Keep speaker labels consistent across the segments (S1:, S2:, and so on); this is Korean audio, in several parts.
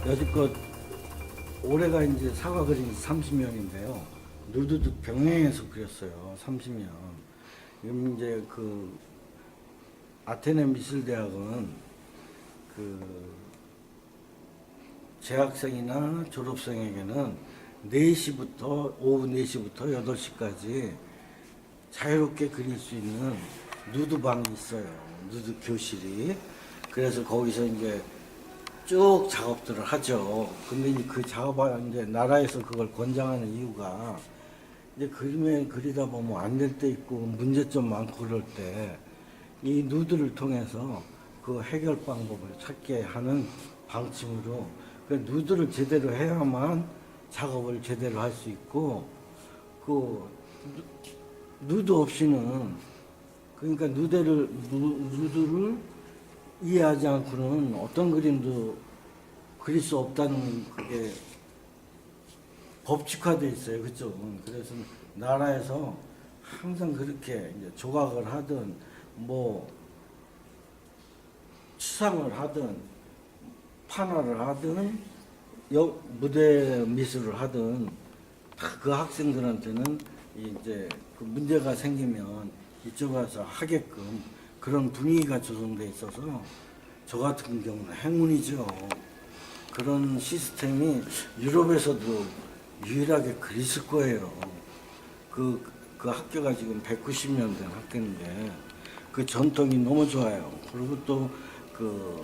S1: 여지껏 올해가 이제 사과 그린 30년인데요. 누드도 병행해서 그렸어요. 30년. 지금 이제 그 아테네 미술대학은 그 재학생이나 졸업생에게는 4시부터 오후 4시부터 8시까지 자유롭게 그릴 수 있는 누드방이 있어요. 누드 교실이. 그래서 거기서 이제 쭉 작업들을 하죠. 근데 그 작업을 이제 나라에서 그걸 권장하는 이유가 이제 그림에 그리다 보면 안 될 때 있고 문제점 많고 그럴 때 이 누드를 통해서 그 해결 방법을 찾게 하는 방침으로 그 누드를 제대로 해야만 작업을 제대로 할 수 있고 그 누드 없이는 그러니까 누드를 이해하지 않고는 어떤 그림도 그릴 수 없다는 그게 법칙화되어 있어요. 그쪽은. 그래서 나라에서 항상 그렇게 이제 조각을 하든 뭐 추상을 하든 판화를 하든 무대 미술을 하든 다 그 학생들한테는 이제 그 문제가 생기면 이쪽 와서 하게끔 그런 분위기가 조성돼 있어서 저 같은 경우는 행운이죠. 그런 시스템이 유럽에서도 유일하게 그랬을 거예요. 그 학교가 지금 190년 된 학교인데 그 전통이 너무 좋아요. 그리고 또 그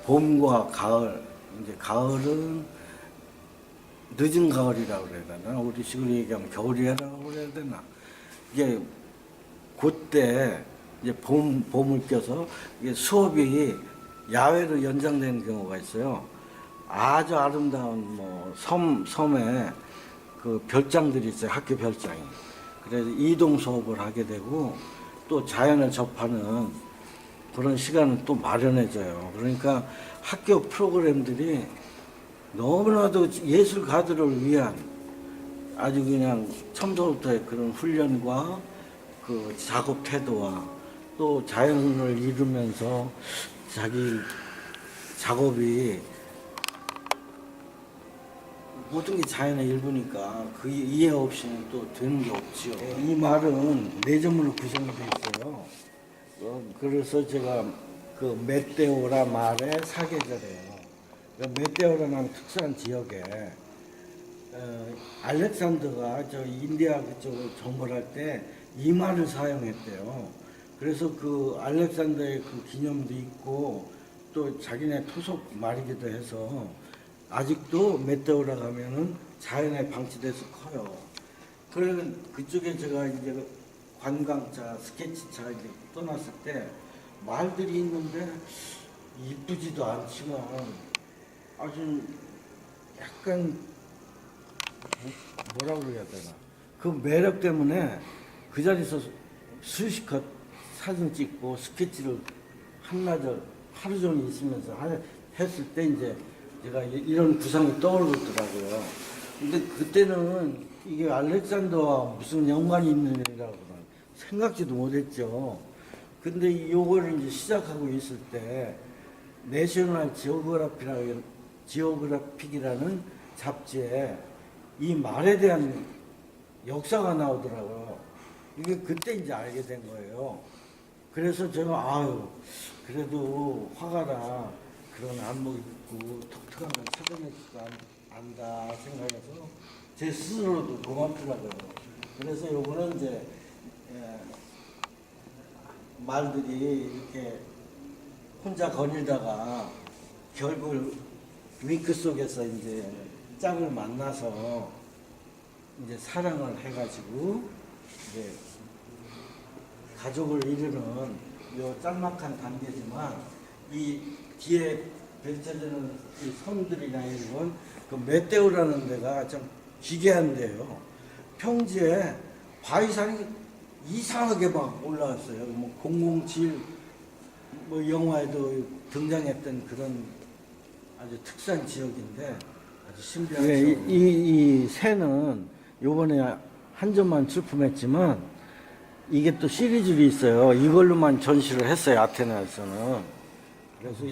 S1: 봄과 가을, 이제 가을은 늦은 가을이라고 그래야 되나? 우리 식으로 얘기하면 겨울이라고 그래야 되나? 이게 그때 이제 봄을 껴서 이게 수업이 야외로 연장되는 경우가 있어요. 아주 아름다운 뭐 섬에 그 별장들이 있어요. 학교 별장이. 그래서 이동 수업을 하게 되고 또 자연을 접하는 그런 시간을 또 마련해줘요. 그러니까 학교 프로그램들이 너무나도 예술가들을 위한 아주 그냥 처음부터의 그런 훈련과 그 작업 태도와 또 자연을 이루면서 자기 작업이 모든 게 자연의 일부니까 그 이해 없이는 또 되는 게 없지요. 이 말은 네 점으로 구성이 되어 있어요. 그래서 제가 그 메테오라 말의 사계절이에요. 메테오라는 특수한 지역에 알렉산더가 저 인디아 그쪽을 정벌할 때 이 말을 사용했대요. 그래서 그 알렉산더의 그 기념도 있고 또 자기네 토속 말이기도 해서 아직도 메테오라 가면은 자연에 방치돼서 커요. 그러면 그쪽에 제가 이제 관광차, 스케치차 이제 떠났을 때 말들이 있는데 이쁘지도 않지만 아주 약간 뭐라고 그래야 되나 그 매력 때문에 그 자리에서 수시컷 사진 찍고 스케치를 한나절 하루 종일 있으면서 했을 때 이제 제가 이런 구상이 떠오르더라고요. 근데 그때는 이게 알렉산더와 무슨 연관이 있는 일이라고 생각지도 못했죠. 근데 요거를 이제 시작하고 있을 때 내셔널 지오그래픽이라는 잡지에 이 말에 대한 역사가 나오더라고요. 이게 그때 이제 알게 된 거예요. 그래서 제가 아유 그래도 화가라 그런 안목 있고 독특한 걸 찾아낼 줄 안다 생각해서 제 스스로도 고맙더라고요. 그래서 요거는 이제 말들이 이렇게 혼자 거닐다가 결국 윙크 속에서 이제 짝을 만나서 이제 사랑을 해가지고 이제 가족을 이루는 요 짤막한 단계지만 이 뒤에 펼쳐지는 이 섬들이나 이런 그 메테오라는 데가 좀 기괴한데요. 평지에 바위산이 이상하게 막 올라왔어요. 뭐 007 뭐 영화에도 등장했던 그런 아주 특수한 지역인데 아주 신비하죠. 네, 이 새는 요번에 한 점만 출품했지만 이게 또 시리즈로 있어요. 이걸로만 전시를 했어요. 아테네에서는. 그래서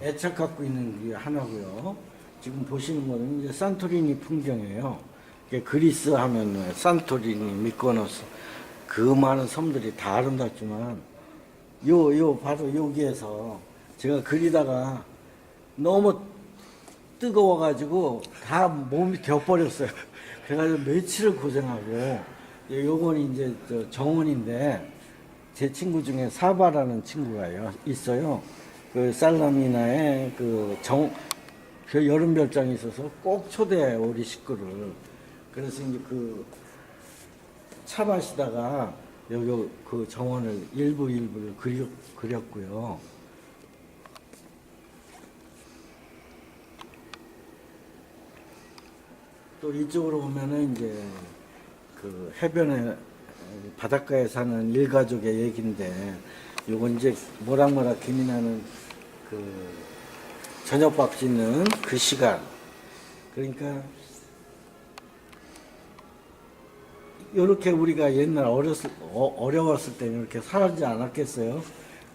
S1: 애착 갖고 있는 게 하나고요. 지금 보시는 거는 이제 산토리니 풍경이에요. 그리스 하면 산토리니, 미코노스 그 많은 섬들이 다 아름답지만 요 바로 여기에서 제가 그리다가 너무 뜨거워가지고 다 몸이 되어버렸어요. 그래가지고 며칠을 고생하고 요건 이제 저 정원인데 제 친구 중에 사바라는 친구가 있어요. 그 살라미나에 그 여름 별장이 있어서 꼭 초대해요 우리 식구를. 그래서 이제 그 차 마시다가 여기 그 정원을 일부를 그렸고요. 또 이쪽으로 오면은 이제 그 해변에 바닷가에 사는 일가족의 얘기인데 요건 이제 모락모락 김이 나는 그 저녁밥 짓는 그 시간. 그러니까 이렇게 우리가 옛날 어려웠을 때는 이렇게 살지 않았겠어요?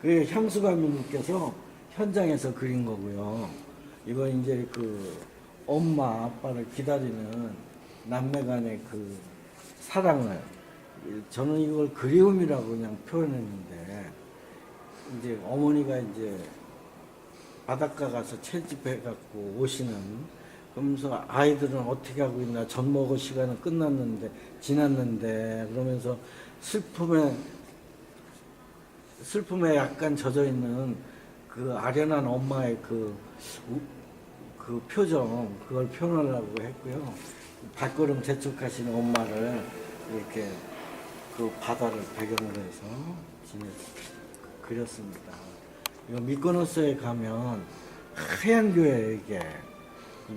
S1: 그 향수감이 느껴서 현장에서 그린 거고요. 이건 이제 그 엄마 아빠를 기다리는 남매 간의 그 사랑을 저는 이걸 그리움이라고 그냥 표현했는데 이제 어머니가 이제 바닷가 가서 채집해 갖고 오시는 그러면서 아이들은 어떻게 하고 있나 젖 먹을 시간은 지났는데 그러면서 슬픔에 약간 젖어 있는 그 아련한 엄마의 그 그 표정 그걸 표현하려고 했고요. 발걸음 재촉하시는 엄마를 이렇게 그 바다를 배경으로 해서 그렸습니다. 이거 미코노스에 가면 하얀 교회 이게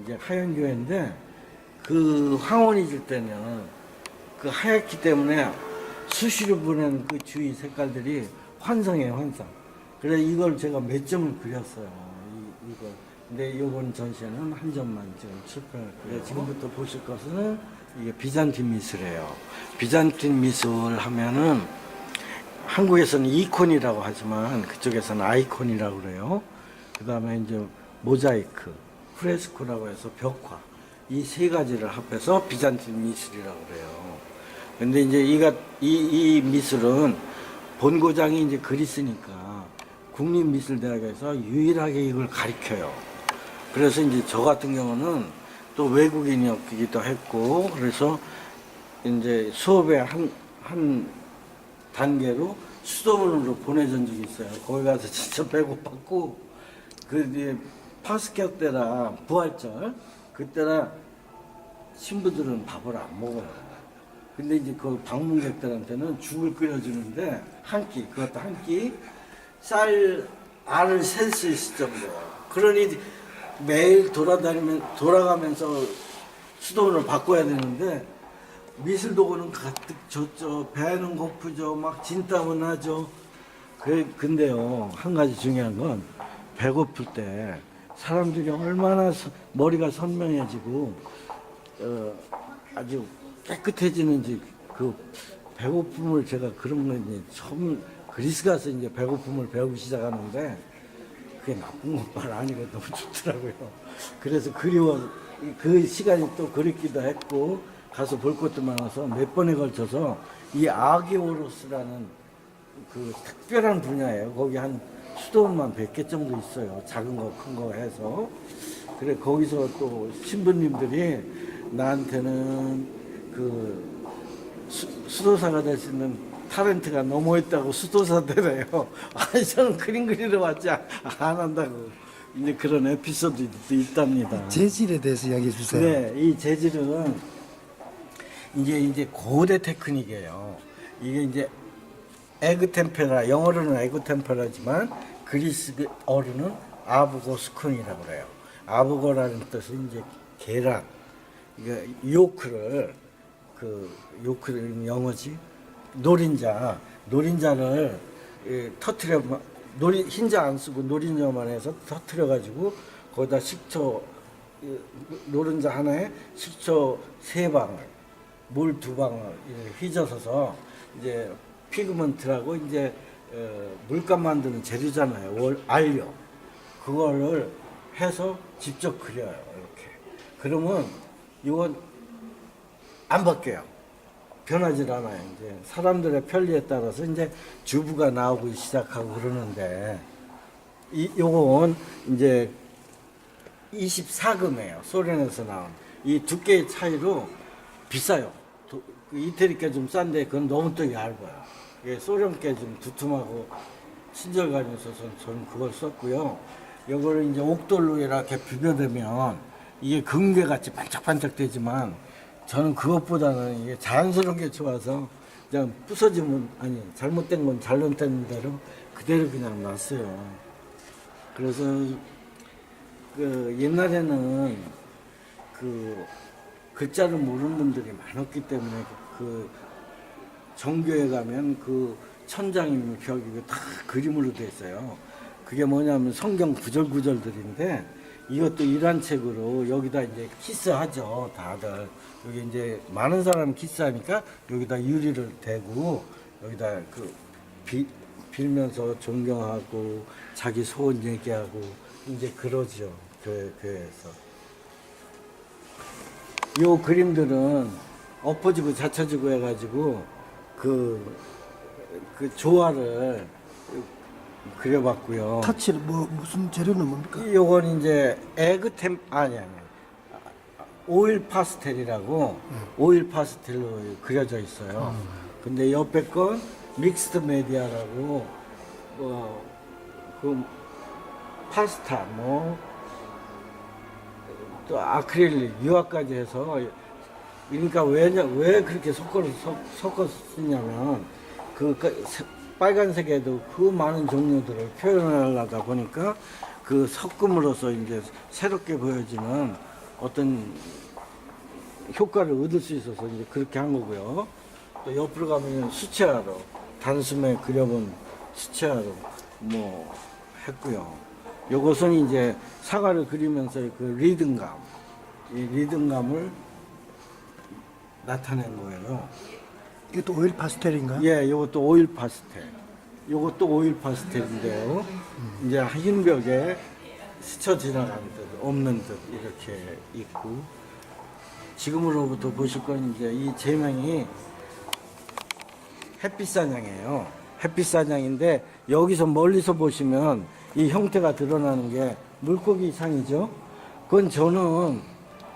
S1: 이제 하얀 교회인데 그 황혼이 질 때는 그 하얗기 때문에 수시로 보낸 그 주위 색깔들이 환상이에요, 환상. 그래서 이걸 제가 몇 점을 그렸어요. 이거. 근데 이번 전시회는 한 점만 지금 출품했고요. 지금부터 보실 것은 이게 비잔틴 미술이에요. 비잔틴 미술 하면은 한국에서는 이콘이라고 하지만 그쪽에서는 아이콘이라고 그래요. 그 다음에 이제 모자이크, 프레스코라고 해서 벽화. 이 세 가지를 합해서 비잔틴 미술이라고 그래요. 근데 이제 이 미술은 본고장이 이제 그리스니까 국립미술대학에서 유일하게 이걸 가르쳐요. 그래서 이제 저 같은 경우는 또 외국인이었기도 했고, 그래서 이제 수업의 한 단계로 수도원으로 보내준 적이 있어요. 거기 가서 진짜 배고팠고, 그 이제 파스케 때라 부활절 그때라 신부들은 밥을 안 먹어요. 근데 이제 그 방문객들한테는 죽을 끓여주는데 한 끼, 그것도 한 끼 쌀 알을 셀 수 있을 정도예요. 그러니 매일 돌아가면서 수도원을 바꿔야 되는데 미술도구는 가득 줬죠. 배는 고프죠. 막 진땀은 나죠. 근데요, 한 가지 중요한 건 배고플 때 사람들이 얼마나 머리가 선명해지고 아주 깨끗해지는지 그 배고픔을 제가 그런 거 이제 처음 그리스 가서 이제 배고픔을 배우기 시작하는데 그게 나쁜 것만 아니고 너무 좋더라고요. 그래서 그리워 그 시간이 또 그립기도 했고 가서 볼 것도 많아서 몇 번에 걸쳐서 이 아기오로스라는 그 특별한 분야예요. 거기 한 수도원만 100개 정도 있어요. 작은 거, 큰 거 해서. 그래, 거기서 또 신부님들이 나한테는 그 수도사가 될 수 있는 타렌트가 너무 있다고 수도사 되래요. 아니, 저는 그림 그리러 왔지 안 한다고. 이제 그런 에피소드도 있답니다.
S2: 재질에 대해서 이야기해 주세요.
S1: 네, 이 재질은 이제 고대 테크닉이에요. 이게 이제 에그 템페라, 영어로는 에그 템페라지만 그리스어로는 아부고 스콘이라고 그래요. 아부고라는 뜻은 이제 계란, 이게 요크를 요크는 영어지 노린자를 터트려 흰자 안 쓰고 노린자만 해서 터트려 가지고 거기다 식초 노른자 하나에 식초 3방울, 물 2방울 휘저어서 이제 피그먼트라고 이제 물감 만드는 재료잖아요. 알료 그거를 해서 직접 그려요. 이렇게 그러면 이건 안 바뀌어요. 변하질 않아요. 이제 사람들의 편리에 따라서 이제 주부가 나오기 시작하고 그러는데 요건 이제 24금이에요. 소련에서 나온 이 두께의 차이로 비싸요. 이태리께 좀 싼데 그건 너무 또 얇아요. 이게 소련께 좀 두툼하고 친절감이 있어서 저는 그걸 썼고요. 이거를 이제 옥돌로 이렇게 비벼대면 이게 금괴같이 반짝반짝 되지만 저는 그것보다는 이게 자연스럽게 좋아서 그냥 부서지면 아니 잘못된 건 잘못된 대로 그대로 그냥 놨어요. 그래서 그 옛날에는 그 글자를 모르는 분들이 많았기 때문에 그 정교에 가면 그 천장이면 벽이 다 그림으로 돼 있어요. 그게 뭐냐면 성경 구절구절들인데 이것도 일환책으로 여기다 이제 키스하죠. 다들 여기 이제 많은 사람 키스하니까 여기다 유리를 대고 여기다 그 빌면서 존경하고 자기 소원 얘기하고 이제 그러죠. 교회에서. 요 그림들은 엎어지고 받쳐지고 해가지고 그 조화를 그려봤고요.
S2: 타치를 무슨 재료는 뭡니까?
S1: 요건 이제 에그템 아니 오일 파스텔이라고 오일 파스텔로 그려져 있어요. 근데 옆에 건 믹스드 메디아라고 그 파스타 또 아크릴 유화까지 해서 그러니까 왜 그렇게 섞어 쓰냐면 빨간색에도 그 많은 종류들을 표현하려다 보니까 그 섞음으로써 이제 새롭게 보여지는 어떤 효과를 얻을 수 있어서 이제 그렇게 한 거고요. 또 옆으로 가면 수채화로 단숨에 그려본 수채화로 뭐 했고요. 요것은 이제 사과를 그리면서 그 리듬감, 이 리듬감을 나타낸 거예요.
S2: 이것도 오일 파스텔인가?
S1: 예, 요것도 오일 파스텔. 요것도 오일 파스텔인데요. 이제 흰 벽에 스쳐 지나가는 듯, 없는 듯 이렇게 있고. 지금으로부터 보실 건 이제 이 제명이 햇빛 사냥이에요. 햇빛 사냥인데 여기서 멀리서 보시면 이 형태가 드러나는 게 물고기 상이죠. 그건 저는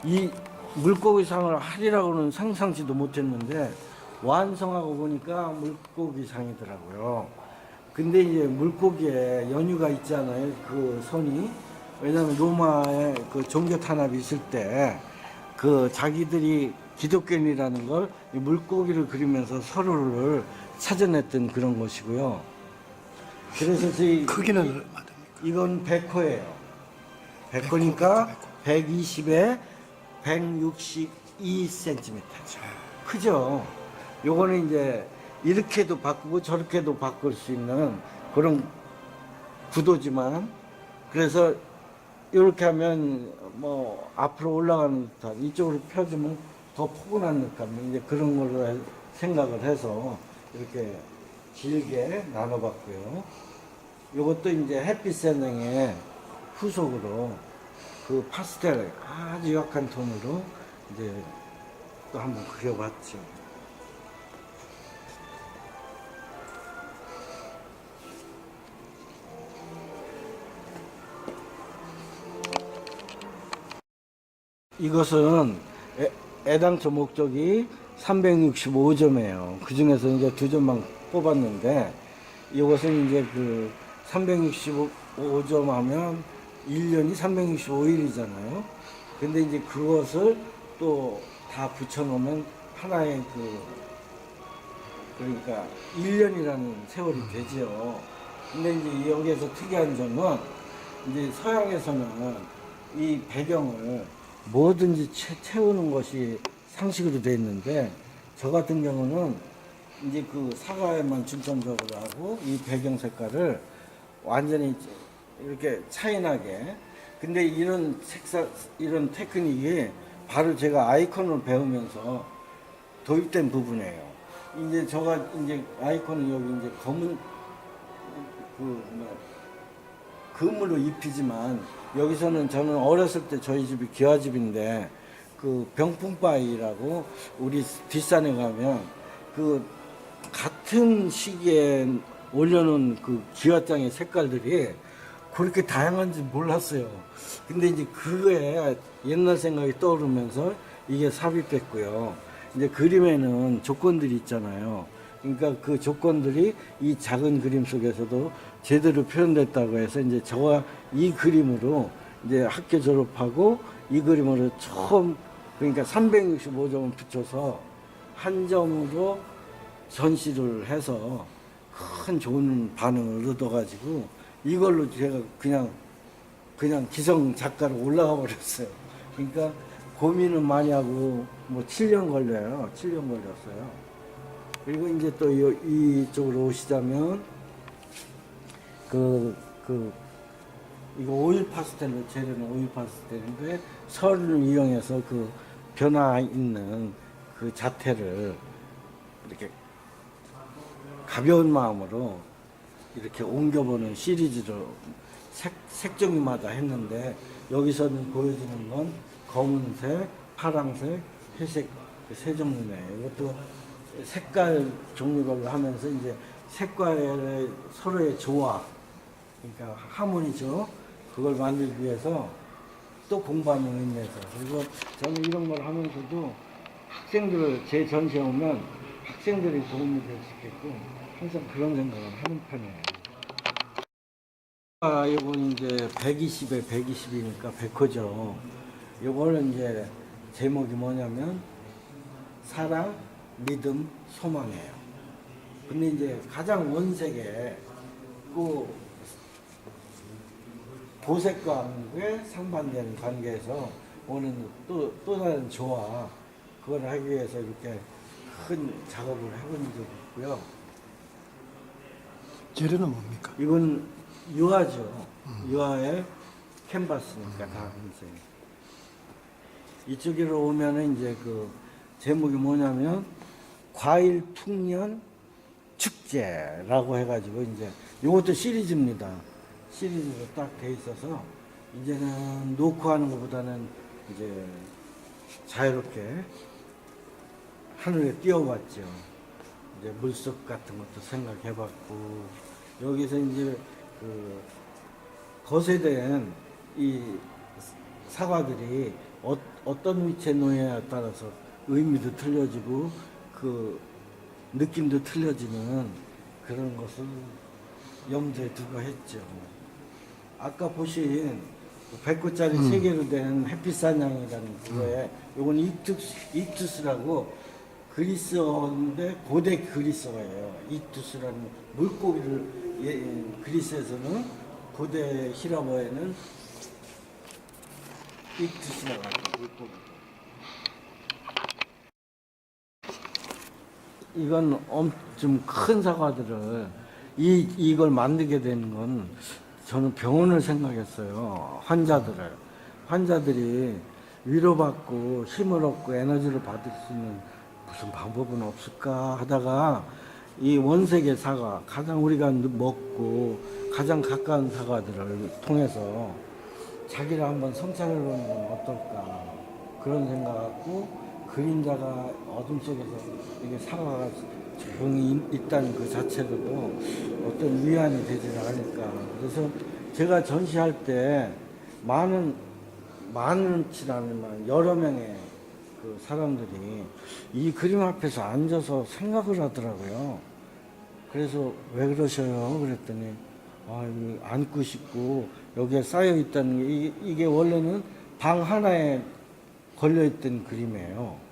S1: 이 물고기 상을 하리라고는 상상치도 못했는데 완성하고 보니까 물고기 상이더라고요. 근데 이제 물고기에 연유가 있잖아요. 그 선이. 왜냐하면 로마에 그 종교 탄압이 있을 때 그 자기들이 기독교인이라는 걸 이 물고기를 그리면서 서로를 찾아냈던 그런 것이고요. 그래서
S2: 크기는 얼마 됩니까?
S1: 이건 100호예요. 100호니까 120에 162cm. 크죠? 요거는 이제 이렇게도 바꾸고 저렇게도 바꿀 수 있는 그런 구도지만, 그래서 이렇게 하면 뭐 앞으로 올라가는 듯한, 이쪽으로 펴주면 더 포근한 느낌, 이제 그런 걸로 생각을 해서 이렇게 길게 나눠봤고요. 이것도 이제 햇빛 세능의 후속으로 그 파스텔 아주 약한 톤으로 이제 또 한번 그려봤죠. 이것은 애당초 목적이 365점이에요. 그 중에서 이제 2점만 뽑았는데, 이것은 이제 그 365점 하면 1년이 365일이잖아요. 근데 이제 그것을 또 다 붙여놓으면 하나의 그러니까 1년이라는 세월이 되죠. 근데 이제 여기에서 특이한 점은 이제 서양에서는 이 배경을 뭐든지 채우는 것이 상식으로 되어 있는데, 저 같은 경우는 이제 그 사과에만 중점적으로 하고 이 배경 색깔을 완전히 이렇게 차이나게. 근데 이런 이런 테크닉이 바로 제가 아이콘을 배우면서 도입된 부분이에요. 이제 저가 이제 아이콘은 여기 이제 검은 금으로 입히지만, 여기서는 저는 어렸을 때 저희 집이 기와집인데 그 병풍바위라고 우리 뒷산에 가면 그 같은 시기에 올려놓은 그 기와장의 색깔들이 그렇게 다양한지 몰랐어요. 근데 이제 그거에 옛날 생각이 떠오르면서 이게 삽입됐고요. 이제 그림에는 조건들이 있잖아요. 그러니까 그 조건들이 이 작은 그림 속에서도 제대로 표현됐다고 해서 이제 저와 이 그림으로 이제 학교 졸업하고 이 그림으로 처음, 그러니까 365점을 붙여서 한 점으로 전시를 해서 큰 좋은 반응을 얻어가지고 이걸로 제가 그냥 기성 작가로 올라가 버렸어요. 그러니까 고민은 많이 하고 뭐 7년 걸려요. 7년 걸렸어요. 그리고 이제 또 이쪽으로 오시자면 이거 오일 파스텔로 재료는 오일 파스텔인데 설을 이용해서 그 변화 있는 그 자태를 이렇게 가벼운 마음으로 이렇게 옮겨보는 시리즈로 색종이마다 했는데, 여기서는 보여지는 건 검은색, 파랑색, 회색 세 종류네요. 이것도 색깔 종류별로 하면서 이제 색깔의 서로의 조화, 그러니까 하모니죠. 그걸 만들기 위해서 또 공부하는 의미에서. 그리고 저는 이런 걸 하면서도 학생들을 제 전시에 오면 학생들이 도움이 될 수 있게끔 항상 그런 생각을 하는 편이에요. 이건 이제 120에 120이니까 100호죠. 요거는 이제 제목이 뭐냐면 사랑, 믿음, 소망이에요. 근데 이제 가장 원색에 그 도색과의 상반되는 관계에서 오는 또 다른 조화, 그걸 하기 위해서 이렇게 큰 작업을 해본 적이 있고요.
S2: 재료는 뭡니까?
S1: 이건 유화죠. 유화의 캔버스니까 다 한색. 이쪽으로 오면은 이제 그 제목이 뭐냐면 과일 풍년 축제라고 해가지고 이제 이것도 시리즈입니다. 시리즈로 딱 돼 있어서 이제는 놓고 하는 것보다는 이제 자유롭게 하늘에 띄워봤죠. 이제 물속 같은 것도 생각해봤고 여기서 이제 그 거세된 이 사과들이 어떤 위치에 놓여에 따라서 의미도 틀려지고 그 느낌도 틀려지는 그런 것을 염두에 두고 했죠. 아까 보신 100구짜리 세 개로 된 햇빛 사냥이라는 그거에 요건 익투스라고 그리스어인데 고대 그리스어예요. 익투스라는 물고기를 그리스에서는 고대 히라버에는 익투스라고 하죠. 물고기. 이건 좀 큰 사과들을 이걸 만들게 되는 건 저는 병원을 생각했어요. 환자들이 위로받고 힘을 얻고 에너지를 받을 수 있는 무슨 방법은 없을까 하다가 이 원색의 사과, 가장 우리가 먹고 가장 가까운 사과들을 통해서 자기를 한번 성찰해 보는 건 어떨까 그런 생각 갖고 그림자가 어둠 속에서 이게 사과가 조용히 있다는 그 자체로도 어떤 위안이 되지 않을까. 그래서 제가 전시할 때 많지 않지만 여러 명의 그 사람들이 이 그림 앞에서 앉아서 생각을 하더라고요. 그래서 왜 그러셔요? 그랬더니 앉고 싶고 여기에 쌓여 있다는 게 이게 원래는 방 하나에 걸려 있던 그림이에요.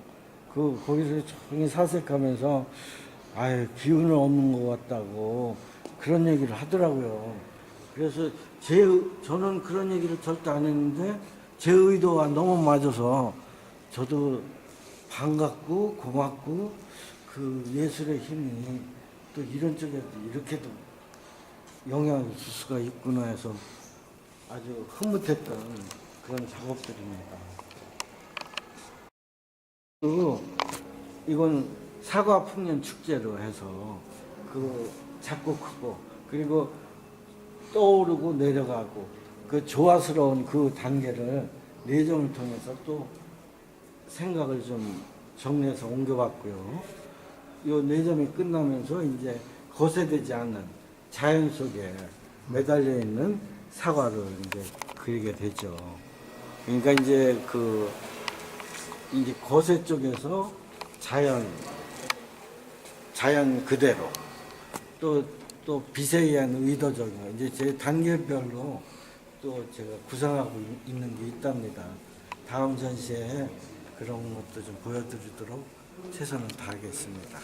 S1: 거기서 조용히 사색하면서 기운은 없는 것 같다고 그런 얘기를 하더라고요. 그래서 저는 그런 얘기를 절대 안 했는데 제 의도와 너무 맞아서 저도 반갑고 고맙고 그 예술의 힘이 또 이런 쪽에도 이렇게도 영향을 줄 수가 있구나 해서 아주 흐뭇했던 그런 작업들입니다. 그리고 이건 사과 풍년 축제로 해서 그 작고 크고 그리고 떠오르고 내려가고 그 조화스러운 그 단계를 내정을 통해서 또 생각을 좀 정리해서 옮겨봤고요. 이 내점이 끝나면서 이제 거세되지 않는 자연 속에 매달려 있는 사과를 이제 그리게 되죠. 그러니까 이제 이제 거세 쪽에서 자연 그대로 또 빛에 의한 의도적인 거 이제 제 단계별로 또 제가 구상하고 있는 게 있답니다. 다음 전시에 그런 것도 좀 보여드리도록 최선을 다하겠습니다.